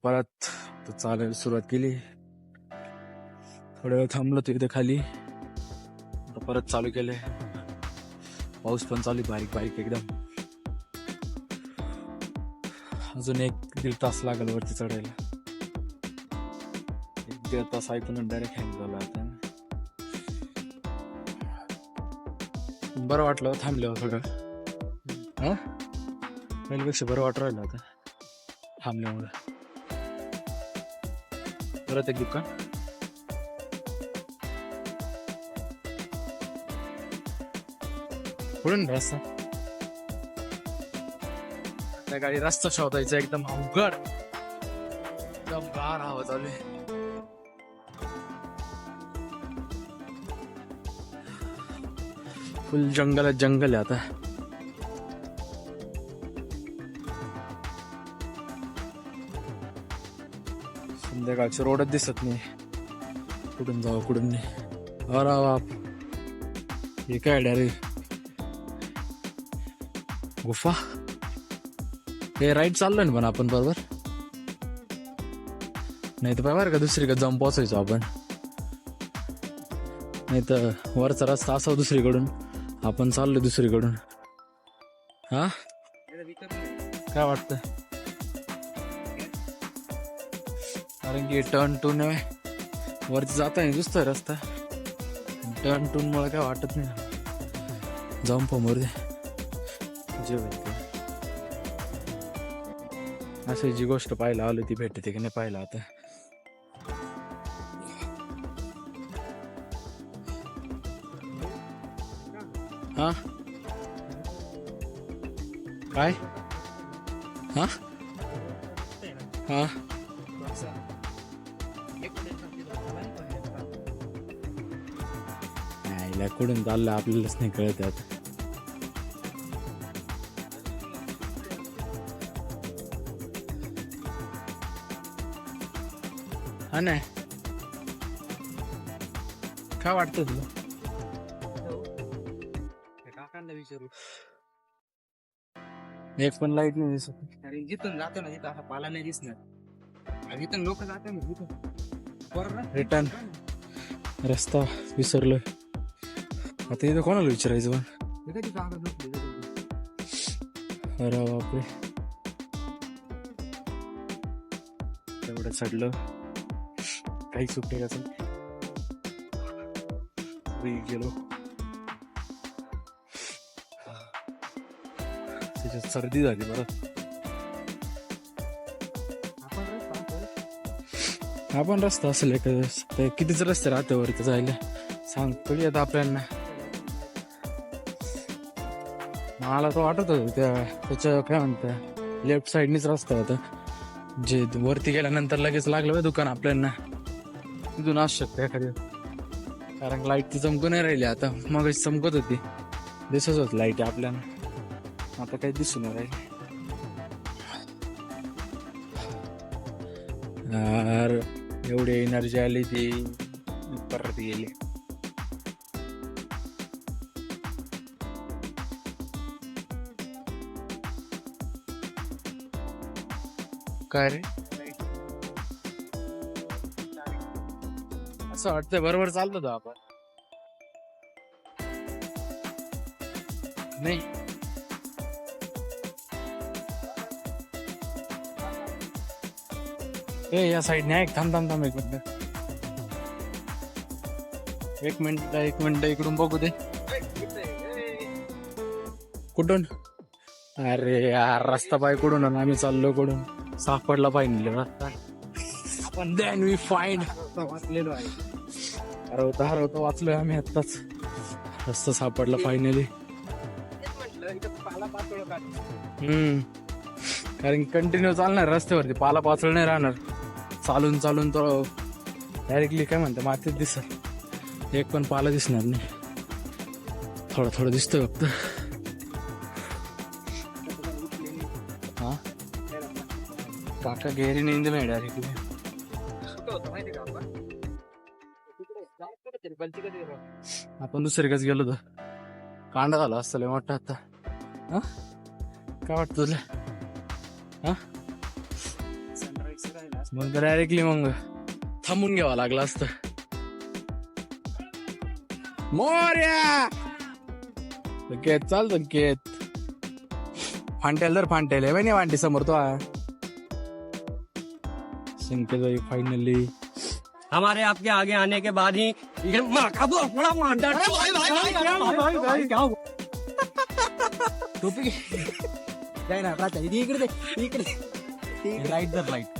परत तर चालायला सुरुवात केली. थोड्या वेळ थांबलो तो इथे खाली, आता परत चालू केले. पाऊस पण चालू बारीक बारीक एकदम. अजून 1-1.5 तास लागेल वरती चढायला. 1-1.5 तास ऐकून डायरेक्ट हँग झाला आता. बरं वाटलं थांबल्यावर सगळं. हा पहिल्यापेक्षा बरं वाटू राहिलं आता थांबल्यामुळे. परत एक दुकान. पुढून रस्ता त्या गाडी रस्ता शोधायचा एकदम अवघड. एकदम गार हवा चालू आहे. फुल जंगल आहे आता. संध्याकाळचे रोडच दिसत नाही, कुठून जावं कुठून नाही. अरे बाप, हे काय डायरेक्ट गुफा. हे राईट चाललोय ना पण आपण बरोबर, नाही तर बरोबर का दुसरीकडे जाऊन पोहोचायचो आपण. नाही तर वरचा रस्ता असा दुसरीकडून, आपण चाललोय दुसरीकडून. हा काय वाटतं? कारण की टर्न टून वरती जाता नाही दिसतोय रस्ता. टर्न टून मुळे काय वाटत नाही. जाऊन समोर दे जे अशी जी गोष्ट पाहायला आलो ती भेटते की नाही पाहायला आता. हा काय हा हा कुठून चाललं आपल्यालाच नाही कळत आता. हा नाही काय वाटतं तुला? काकांना विचारू. एक पण लाईट नाही दिसत. अरे जिथून जातो ना तिथं असा पाला नाही दिसणार. इथून लोक जातो ना तिथं रिटर्न रस्ता विसरलोय आता. इथं कोणाला विचारायचं पण? अरे बापरे, एवढं चढलं काही सुट्टे का गेलो. त्याच्यात सर्दी झाली बरं. हा पण रस्ता असेल एखादा. कितीच रस्ते राहते वरती जायला सांग कधी आता आपल्याला. मला तर वाटत होतं त्याच्या काय म्हणतं लेफ्ट साईडनीच रस्ता होता, जे वरती गेल्यानंतर लगेच लागलं दुकान आपल्याला. तिथून असू शकतं एखादी, कारण लाईट ती चमकू नाही राहिली आता. मग चमकत होती, दिसत होत लाईट आपल्याला. आता काही दिसून नाही राहिली यार. एवढी एनर्जी आली ती परत गेली. काय रे असं वाटतंय बरोबर चालतो आपण नाही. या साईडने आहे. थांब एक मिनिट इकडून बघू दे. कुठून? अरे यार रस्ता पाय कुठून आम्ही चाललो कुठून? सापडला पाहिजे रस्ता आपण. देन वी फाइंड वाचलेलो आहे. हरवता वाचलोय आम्ही आत्ताच. रस्ता सापडला फायनली. कारण कंटिन्यू चालणार रस्त्यावरती, पाला पाचळ नाही राहणार. चालून तो डायरेक्टली काय म्हणतं मातीत दिसत. एक पण पाला दिसणार नाही. थोडं दिसतोय फक्त. हा काका गेरी नेंद नाही डायरेक्टली. आपण दुसरीकडेच गेलो तर कांदा झाला असतं मोठा आता. हा काय वाटतं तुला? हा सनराईज राहिला मग डायरेक्टली मग थांबून घ्यावं लागलं असतं. मोर्या संकेत चाल संकेत फांट्याला तर फांट्याला माहिती वांटी समोर तो संकेत भाई फायनली हमारे आपके आगे आने के बाद ही ये बड़ा मांडा टोपी काय ना प्राचा इकडे लाईट जर लाईट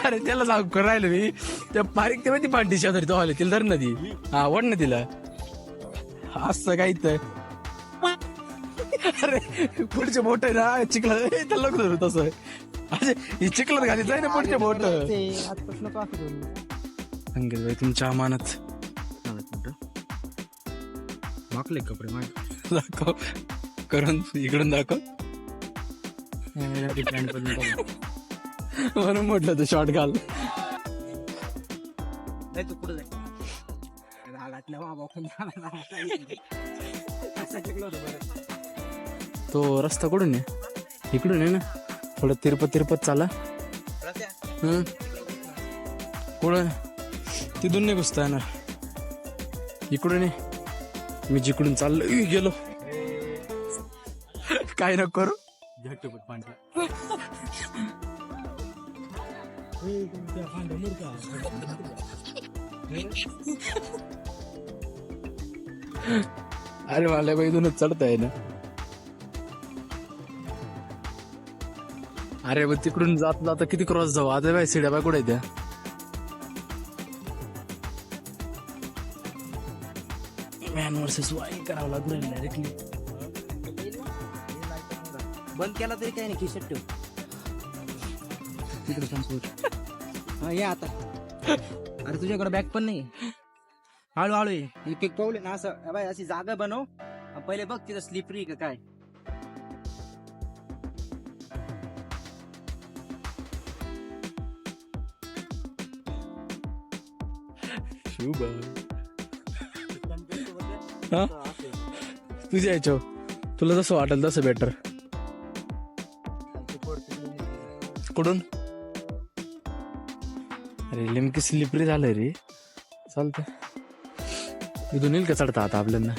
अरे त्याला सांग करून राहिलो मी त्या बारीक ते माहिती पांटी शेजारी तो आले तिला धर ना ती हा वड ना तिला असं काही तर अरे पुढचे बोट आहे ना चिखला त्याला नको धरू तसं अरे ही चिखलात घाली जाय ना पुढचे बोट आजपासून तो असं करून संकेत भाई तुमच्या अमानत माकले कपडे माग दाखव करून इकडून दाखव म्हणून म्हटलं तू शॉर्ट घाल नाही तू पुढे जाय रागातल्या तो रस्ता कुठून आहे इकडून आहे ना थोडं तिरपत चाला कुठं तिथून नाही घुसता येणार इकडून आहे मी जिकडून चाललो गेलो काय नको करू अरे मला बाई इथूनच चढता आहे ना अरे मग तिकडून जात जाता किती क्रॉस जाऊ आता बाय सिड्या बाय कुठे त्या मॅन वर्सेस वाई करावं लागलं डायरेक्टली बंद केला तरी काही नाही खिशात ठेव तिकडे संपूर हा ये आता अरे तुझ्याकडे बॅग पण नाही हळूहळू ये एक एक पाऊल आहे ना असं बाय अशी जागा बनव पहिले बघ तिथं स्लिपरी का काय शुभ हा तुझ्या याच्या तुला जसं वाटेल तसं बेटर कुठून अरे नेमकी स्लिपरी झालंय रे चालतंय इथून येईल का चढता आता आपल्याला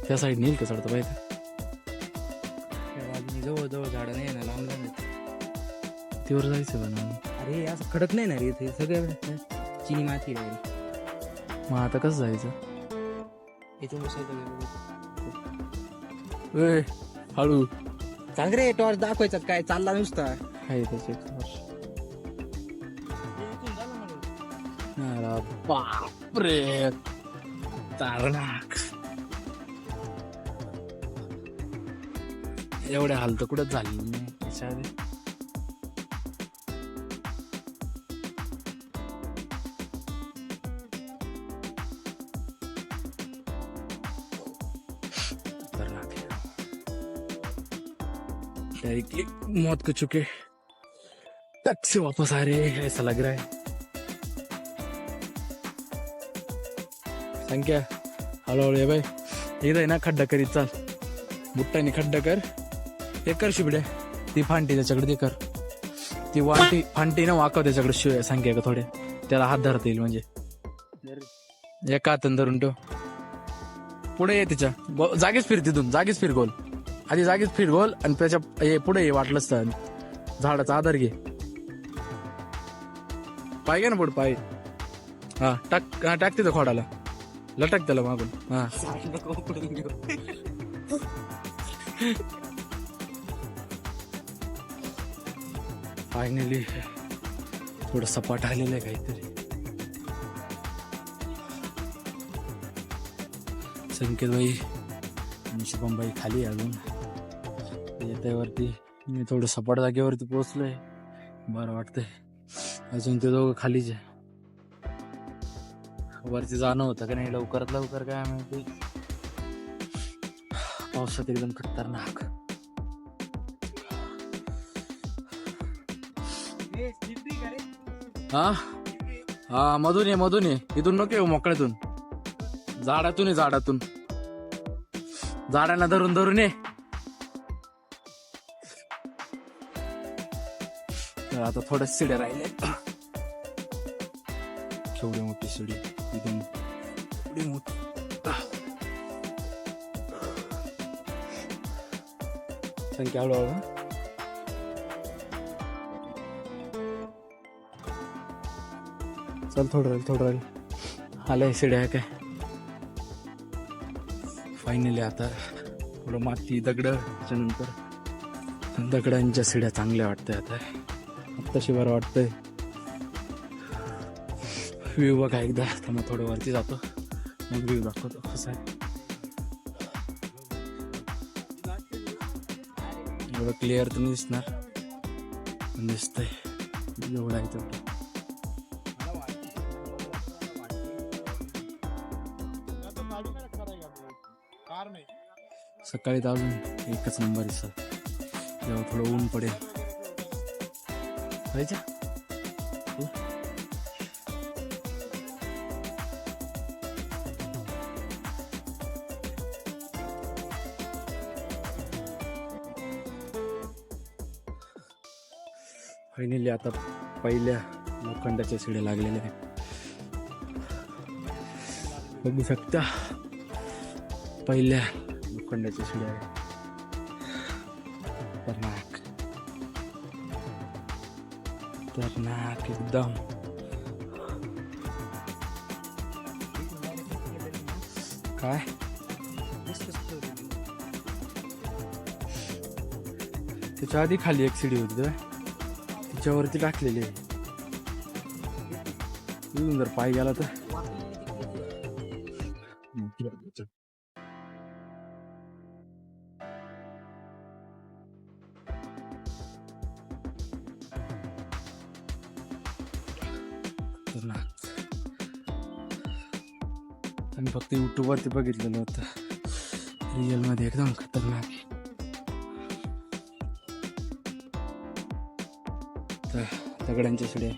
त्या साईड येईल का चढता पाहिजे जवळ जवळ झाड नाही ना लांब लांब तीवर जायचं बनवून अरे असं खडक नाही ना रे इथे सगळं चिनी माती रे मग आता कसं जायचं इथून ए हळू सांग रे टॉर्च दाखवायचं काय चालला नुसता आहे त्याचे बापरे तारणाक एवढ्या हाल तर कुठंच झाली नाही त्याच्या आधी डायरेक्टली मौत को चुके टक से वापस आ रहे हैं ऐसा लग रहा है संख्या हळूहळू भाई इथं आहे ना खड्डा करीत चाल बुट्टाने खड्डा कर ते कर शिबड्या ती फांटी त्याच्याकडे ते कर ती वाटी फांटी ना वाकव त्याच्याकडे शिव संख्या का थोड्या त्याला हात धरता येईल म्हणजे एका हातानं धरून ठेव पुढे ये तिच्या जागीच फिर तिथून जागीच फिर गोल आधी जागीच फिर गोल आणि त्याच्या पुढे ये वाटलंच तर झाडाचा आधार घे पाय घे ना पुढे पाय हा टाक तिथं खोडाला लटक त्याला मागून हा फायनली थोडं सपाट आलेलं आहे काहीतरी संकेत भाई शुभम भाई खाली अजून येत्यावरती मी थोडं सपाट जागेवरती पोहोचलोय बरं वाटतंय अजून ते दोघं खालीच आहे वरती जाणं होतं का नाही लवकरात लवकर काय माहिती पावसात एकदम खतरनाक हा हा मधून ये इथून नको येऊ मोकळ्यातून झाडातून झाडांना धरून धरून ये. तर आता थोड्या शिड्या राहिले. केवढी मोठी शिडी, एकदम एवढी मोठी. संख्या हळूहळू. चल थोडं राहील. आलंय शिड्या काय. फायनली आता थोडं माती दगड, त्याच्यानंतर दगडांच्या शिड्या चांगल्या वाटतंय. आत्ताशी बरं वाटतंय. व्ह्यू बघा एकदा. तर मग थोडं वरती जातो, मग व्ह्यू दाखवतो कसं आहे. एवढं क्लिअर तर नाही दिसणार, पण दिसतंय एवढं आहे तेवढं. सकाळी तर अजून एकच नंबर दिसत. जेव्हा थोडं ऊन पडेल जायचं. फायनली आता पहिल्या लोखंडाच्या शिड्या लागलेल्या आहेत. बघू शकता पहिल्या लोखंडाच्या शिड्या आहेत. खतरनाक एकदम. काय त्याच्या आधी खाली एक शिडी होती, तिच्यावरती टाकलेली आहे. इथून जर पाय गेला तर मी फक्त युट्यूब वरती बघितलेलं होतं. रिअल मध्ये एकदम खतरनाक आहे. तर दगडांच्या शिड्या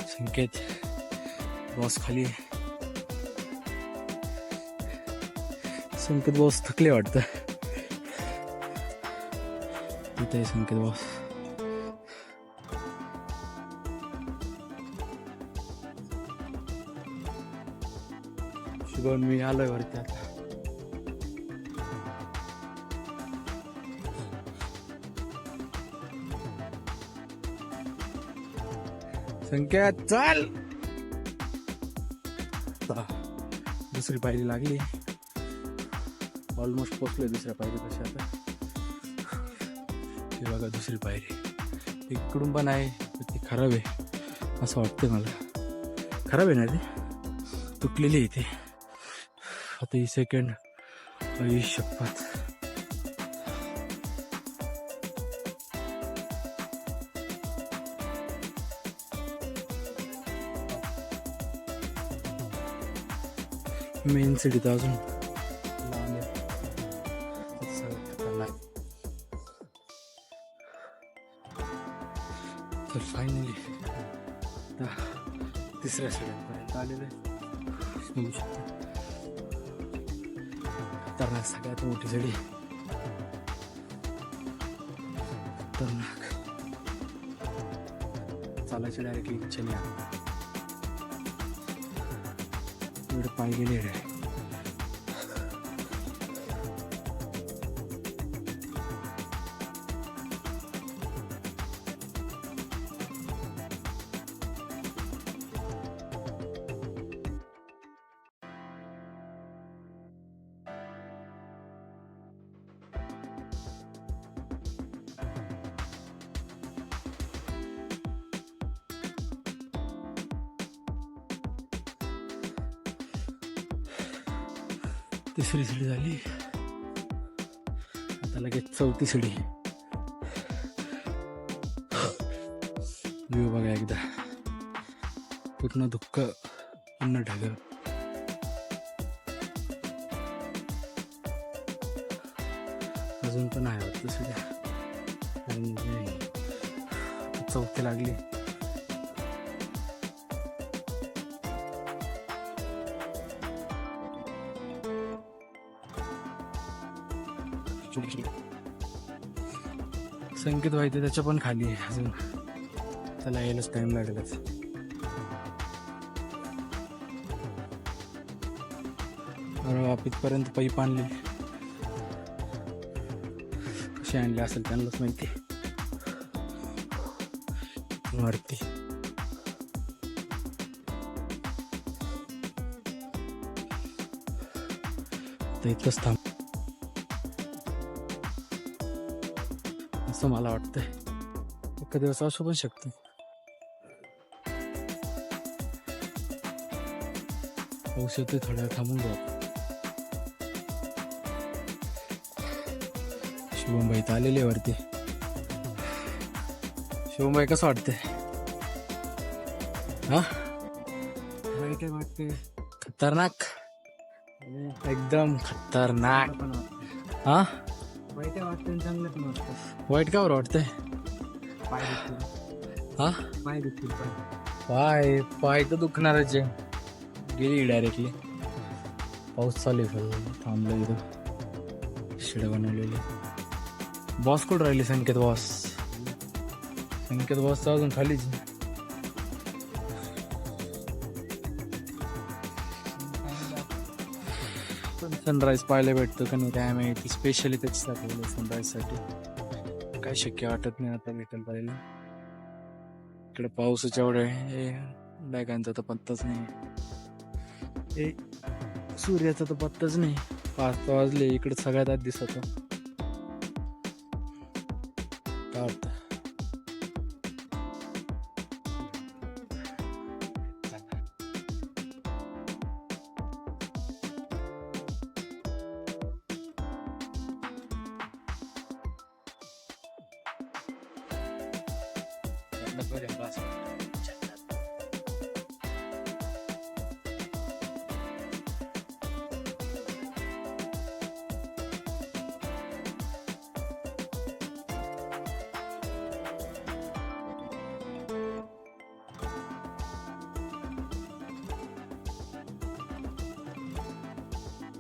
संकेत बॉस खाली. संकेत बॉस थकले वाटतं. इथे संकेत बॉस. शुभम मी आलोय वरती आता. संकेत चाल. दुसरी पायरी लागली. ऑलमोस्ट पोचलोय दुसऱ्या पायरीपाशी आता. हे बघा दुसरी पायरी. इकडून पण आहे, ती खराब आहे असं वाटतं मला. खराब आहे ना ती, तुटलेली आहे इथे. आता ही सेकंड. आई शपथ. मेन सिटीत अजून लांब आहे. तर फायनली तिसऱ्या सिटीपर्यंत आलेलं आहे. बघू शकता खतरनाक, सगळ्यात मोठी सिटी. खतरनाक. चालायची डायरेक्टली इच्छा नाही. एवढे पाय गेले रे. तिसरी शिडी झाली. आता लगेच चौथी शिडी. व्ह्यू बघा एकदा. पूर्ण दुःख, पूर्ण ढग. अजून पण आहे वाटतं सध्या. आणि चौथी लागली. संकेत व्हायचे त्याच्या पण खाली आहे अजून. त्याला यायलाच टाइम लागेलच. वापितपर्यंत पाईप आणले. कसे आणले असेल त्यांनाच माहिती. वरती तर इथंच थांब असं मला वाटतंय. एका दिवस असू पण शकतं. पाऊस येतोय, थोड्या वेळ थांबून जाऊ. शुभमबाई तर आलेली आहे वरती. शुभमबाई कसं वाटतंय? हा वाईट वाटते, खतरनाक, एकदम खतरनाक. पण वाटतं. हा वाईट वाटतं, चांगलं पण वाटतं. वाईट का बरं वाटतंय? पाय दुखतील, हा पाय दुखतील. पाय पाय तर दुखणारच आहे. गेली डायरेक्टली. पाऊस चालू आहे, थांबलं इथं. शिड बनवलेली. बॉस कुठं राहिली? संकेत बॉस. संकेत बॉस तर अजून खालीच. पण सनराईज पाहायला भेटतो का नाही काय माहिती. स्पेशली त्याच्यासाठी सनराईज साठी काय शक्य वाटत नाही आता भेटेल पाहिलं. इकडे पावसाच्या एवढे डायकांचा तर पत्ताच नाही. हे सूर्याचा तर पत्ताच नाही. 5 वाजले, इकडे सगळ्यात आत दिसत. काय वाटतं?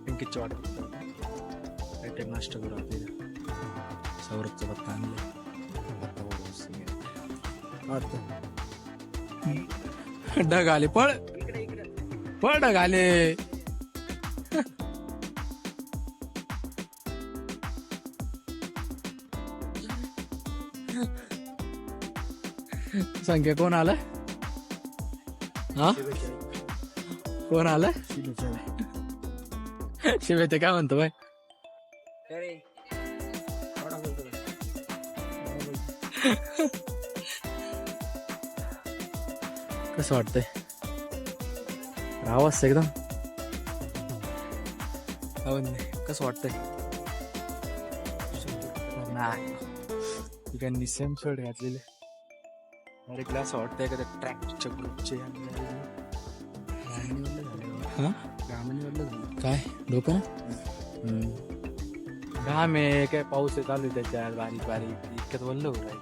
पिंकीची वाट बघतो. नाश्ता करू आपल्याला. सौरभचा पत्ता आणला. ढग आले. पळ पळ, ढग आले. संख्या कोण आला? हा कोण आला? शिवे ते काय म्हणतो बाय? कसं वाटतंय? आवाज एकदम कसं वाटतंय? नाही सेम शर्ट घातलेले. अरे क्लास वाटतंय का त्या ट्रॅकच्या ग्रुपचे. काय डोकं घाम आहे काय? पाऊस आहे चालू आहे त्याच्यात बारीक बारीक. इतक्यात वल्ल होत आहे.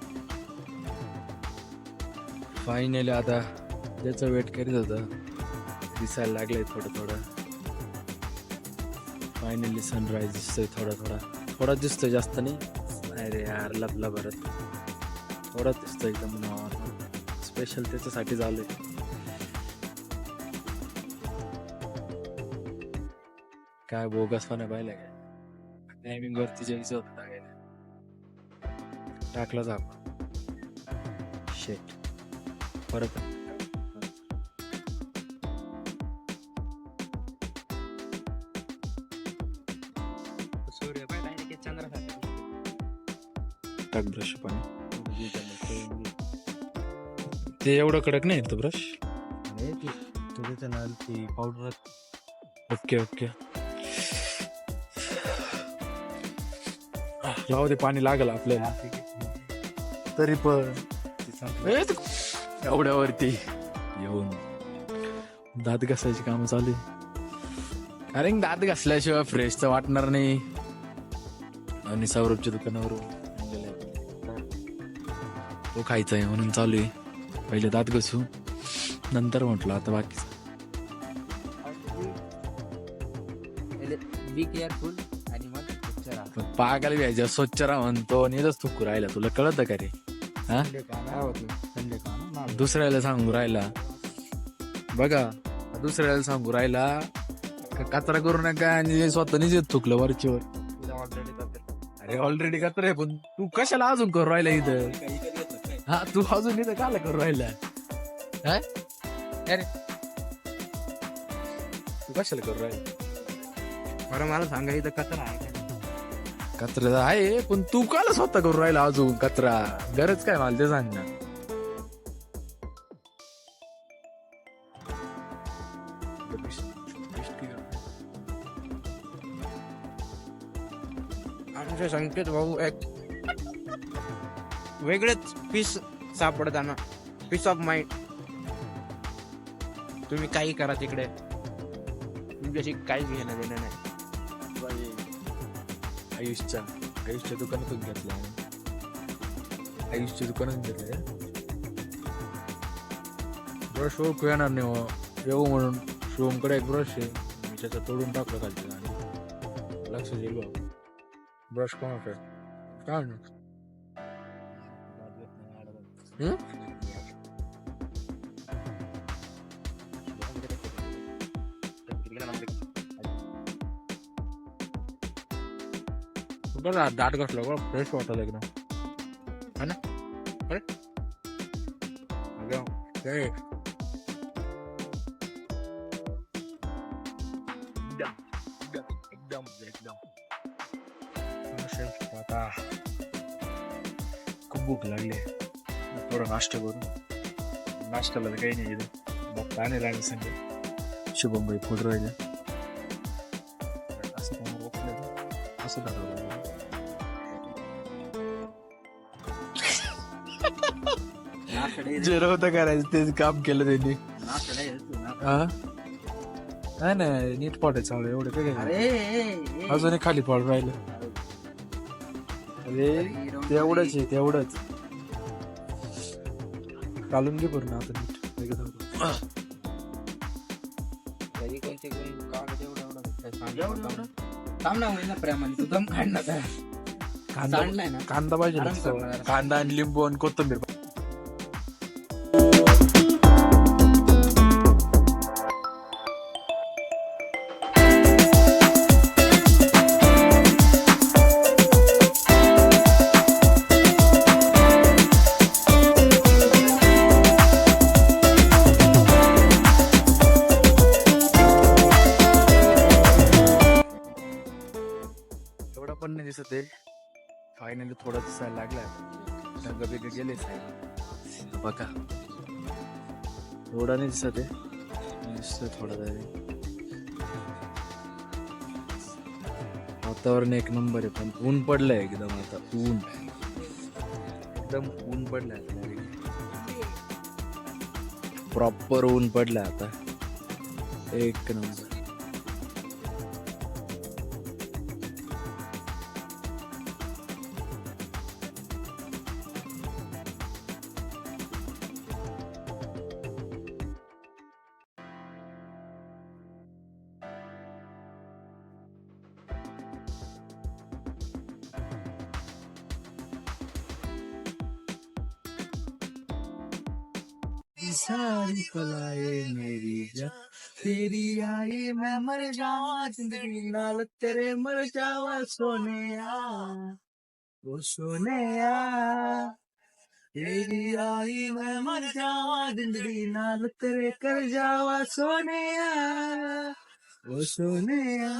फायनली आता ज्याचं वेट करीत होतं दिसायला लागलंय थोडं थोडं. फायनली सनराईज दिसतोय. थोडा दिसतोय, जास्त नाही. अरे यार लपला भरत थोडा दिसतोय एकदम नॉर्मल. स्पेशल त्याच्यासाठी झालंय. काय बोगसपणा पाहिलं काय? टायमिंग वरती जायचं होतं टाकायला. टाकला जा शेट परत. टाक ब्रश पाणी. ते एवढं कडक नाही तो ब्रश. ती पावडर. Okay okay. जाऊ दे, पाणी लागल आपल्याला तरी पण. एवढ्यावरती येऊन दात घासायची कामं चालू आहे. कारण दात घासल्याशिवाय फ्रेश तर वाटणार नाही. आणि सौरभच्या दुकानावरून आणलेलं आहे. तो खायचा आहे म्हणून चालू आहे. पहिले दात घसू, नंतर म्हटलं आता बाकीचं. बी केअरफुल आणि मग स्वच्छ राहा. पण पागाला व्यायचं स्वच्छ राहा म्हणतो आणि इथंच थुकू राहिला. तुला कळतं का रे? हा, दुसऱ्याला सांगू राहिला बघा, दुसऱ्याला सांगू राहिला कचरा करू नका आणि स्वतः निजे थुकलं वरचीवर. अरे ऑलरेडी कचरा आहे, पण तू कशाला अजून करू राहिला इथं? हा, तू अजून इथं काला करू राहिला? हा? अरे तू कशाला करू राहिला? बरं मला सांगा इथं कचरा आहे का? कचरा आहे, पण तू काला स्वतः करू राहिला अजून कचरा? गरज काय मला ते सांग ना. आमचे संकेत भाऊ एक वेगळेच पीस सापडताना, पीस ऑफ माइंड. तुम्ही काही करा तिकडे, तुमच्याशी काही घेणं देणं नाही. आयुषच्या दुकानातून घेतलं. आयुषच्या दुकानातून घेतलंय. ब्रश ओळखू येणार नाही हो. येऊ म्हणून शिवमकडे एक ब्रश आहे, मी त्याचं तोडून टाकलं खालचं आणि लक्ष दिलं. ब्रश कोणाकडे काय ना? दाट घातलं बघ, फ्रेश वाटत एकदम, है ना? अरे एकदम आता खूप भूक लागली. थोडं नाश्ता करू. नाश्त्याला काही नाही इथं. मग पाणी राहिलं सांगे शुभमबाई फोड राहिले असं असं दाखवलं. जे होतं करायचं तेच काम केलं त्यांनी. नाही नाही, नीट पॉट आहे चांगलं, एवढं काय अजूनही खाली पॉट राहिलं. अरे तेवढंच आहे, तेवढंच घालून घे पूर्ण आता नीट. कांदा पाहिजे ना, कांदा आणि लिंबू आणि कोथिंबीर. एवढा पण नाही दिसत आहे. फायनली थोडा दिसायला लागलाय. ढग बिग गेले बघा, एवढा नाही दिसत आहे, दिसतोय थोडा तरी. वातावरण एक नंबर आहे, पण ऊन पडलंय एकदम. आता ऊन एकदम ऊन पडलंय, प्रॉपर ऊन पडलंय आता, एक नंबर. सारी पलाए मेरी जा तेरी आई मैं मर जावा जिंदगी नाल तेरे मर जावा सोनिया वो सोनिया तेरी आई मैं मर जावा जिंदगी नाल तेरे कर जावा सोनिया वो सोनिया.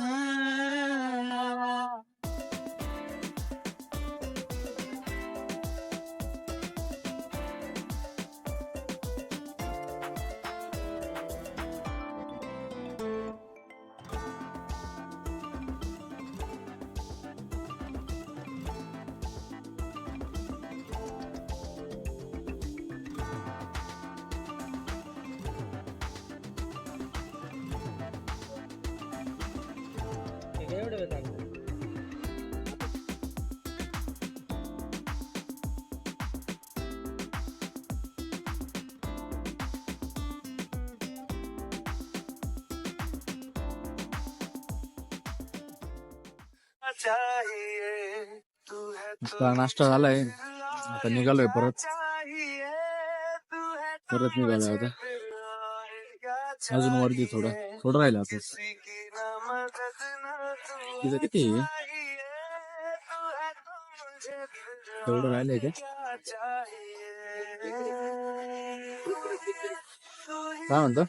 आता नाश्ता झालाय, आता निघालोय परत निघालोय आता. अजून वरती थोडं राहिलं आता. तिथं किती आहे? तेवढं राहिलंय का? काय म्हणतो?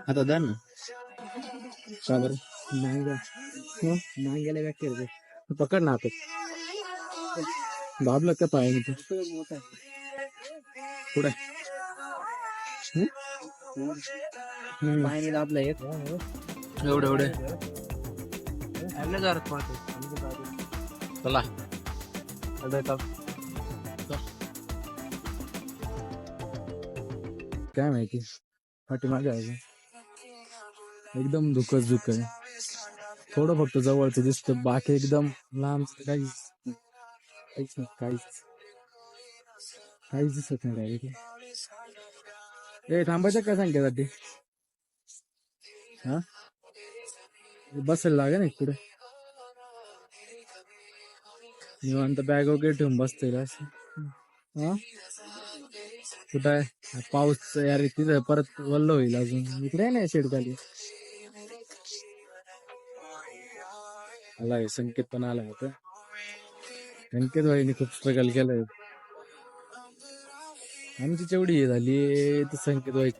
आता द्या ना. का बरं? गेला व्यक्ती पकड ना आता. दाबलं का पाय तू? पुढे पाणी दाबलं एक एवढे चला. काय माहिती पाठीमागे आहे का? एकदम धुकच आहे. थोडं फक्त जवळचं दिसतं, बाकी एकदम लांब काहीच दिसत नाही डायरेक्टली. थांबायचं काय सांगते? हा बसायला लागे ना पुढे, निवांत बॅग वगैरे ठेवून बसते असं. हा कुठं आहे पाऊस यार? तिथं परत वल्ल होईल अजून. इकडे नाही शेड खाली आलाय. संकेत पण आलाय आता. संकेत भाईने खूप स्ट्रगल केलंय. आमची जेवढी हे झाली तर संकेत भाई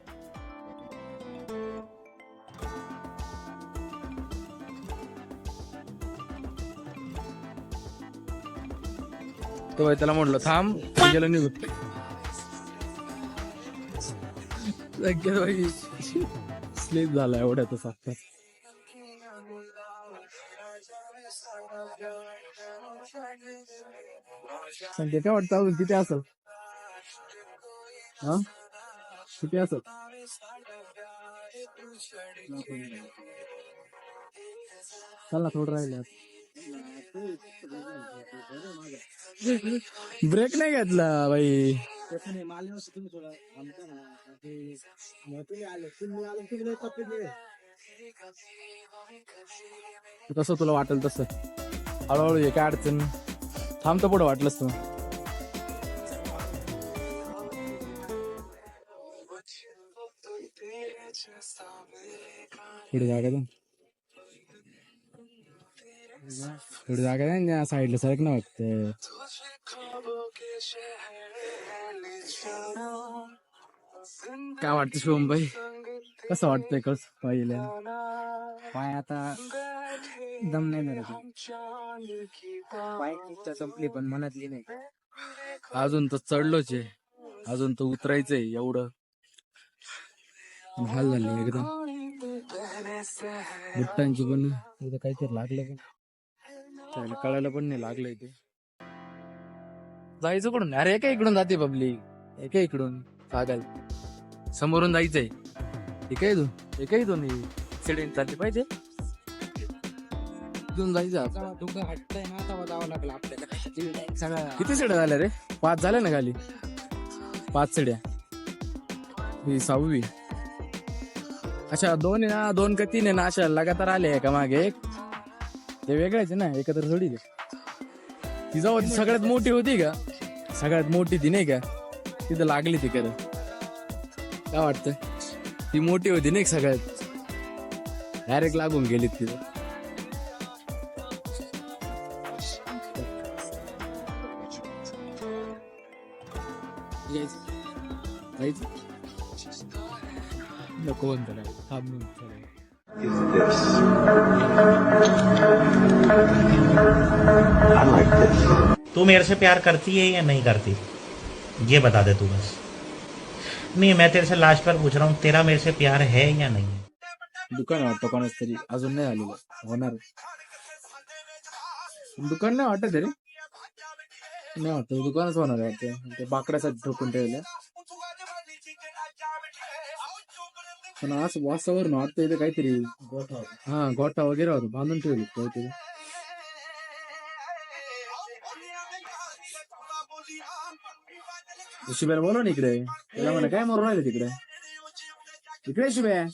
तो त्याला म्हटलं थांब, गेलं निघून. संकेत भाई स्लीप झाला एवढ्यातच आता. संकेत काय वाटतं अजून किती असेल? हा किती असेल? चल ना, थोडं राहिलं. ब्रेक नाही घेतला बाई. कसं तुला वाटेल तसं हळूहळू ये, काय अडचण. थांबतं पुढं वाटलंच तू. पुढे जागा द्या, पुढे जागा द्या. साईडला सरक ना वाटतं. काय वाटतं शिवम भाई? कसं वाटतंय? कसं पाहिलं पाय आता दम नाही मिळत. पाय संपली पण मनातली नाही. अजून तर चढलोच आहे, अजून तर उतरायचंय. एवढं हाल झाले एकदम. बुट्टांची पण इथं काहीतरी लागलं पण त्याला कळायला पण नाही लागलंय ते. जायचं कुठून? अरे एका इकडून जाते पब्लिक, एका इकडून पागल. समोरून जायचंय. एका इथून ऍक्सिडेंट झाली पाहिजे. इथून जायचं आता. डोकं हटतंय ना, आता जावं लागलं आपल्याला. सगळं किती शिड्या झाल्या रे? 5 झाल्या ना खाली. 5 शिड्या. ही 6वी. अच्छा 2 आहे ना, 2 का 3 आहे ना, अशा लगातार आले का मागे एक. ते वेगळेच आहे ना, एकत्र थोडी. ती जाऊ सगळ्यात मोठी होती का? सगळ्यात मोठी ती नाही का, तिथं लागली ती खरं. काय वाटतं? ती मोठी होती नाही सगळ्यात, डायरेक्ट लागून गेली तिथं. नको म्हणतो नाही, थांबून तू मेरे से प्यार करती है या नहीं करती, ये बता दे तू बस. नहीं, मैं तेरे से लास्ट बार पूछ रहा हूँ, तेरा मेरे से प्यार है या नहीं है? दुकान वाटतं कोणाच तरी, अजून नाही आलेलं. होणार दुकान नाही वाटत रे, नाही वाटत दुकानच होणार आहे वाटतं. ते बाकड्यासाठी ठोकून ठेवल्या. पण असं वासावरून वाटतं इथे काहीतरी गोठा वगैरे होता, बांधून ठेवले काहीतरी. शुभ्याला बोलव ना इकडे. त्याला म्हणा काय मरून राहिले तिकडे. इकडे शुभ्या.